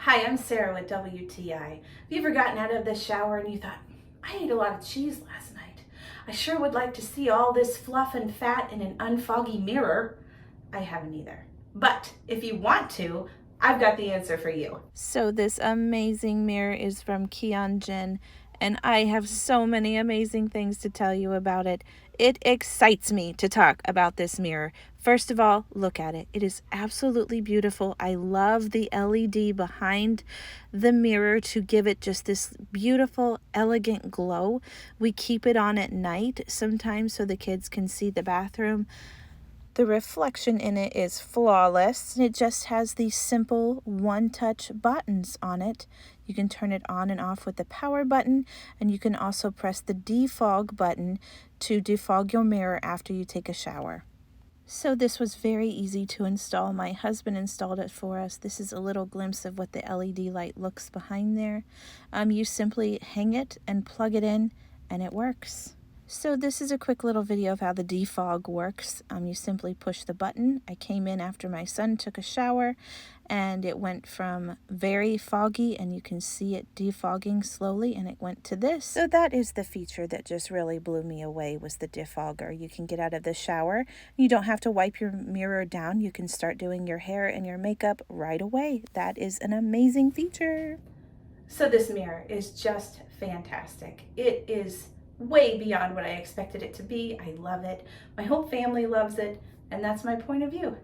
Hi, I'm Sarah with WTI. Have you ever gotten out of the shower and you thought, I ate a lot of cheese last night. I sure would like to see all this fluff and fat in an unfoggy mirror. I haven't either. But if you want to, I've got the answer for you. So this amazing mirror is from Keonjinn, and I have so many amazing things to tell you about it. It excites me to talk about this mirror. First of all, look at it. It is absolutely beautiful. I love the LED behind the mirror to give it just this beautiful, elegant glow. We keep it on at night sometimes so the kids can see the bathroom. The reflection in it is flawless. It just has these simple one-touch buttons on it. You can turn it on and off with the power button, and you can also press the defog button to defog your mirror after you take a shower. So this was very easy to install. My husband installed it for us. This is a little glimpse of what the LED light looks behind there. You simply hang it and plug it in, and it works. So this is a quick little video of how the defog works. You simply push the button. I came in after my son took a shower and it went from very foggy, and you can see it defogging slowly, and it went to this. So that is the feature that just really blew me away, was the defogger. You can get out of the shower. You don't have to wipe your mirror down. You can start doing your hair and your makeup right away. That is an amazing feature. So this mirror is just fantastic. It is way beyond what I expected it to be. I love it. My whole family loves it, and that's my point of view.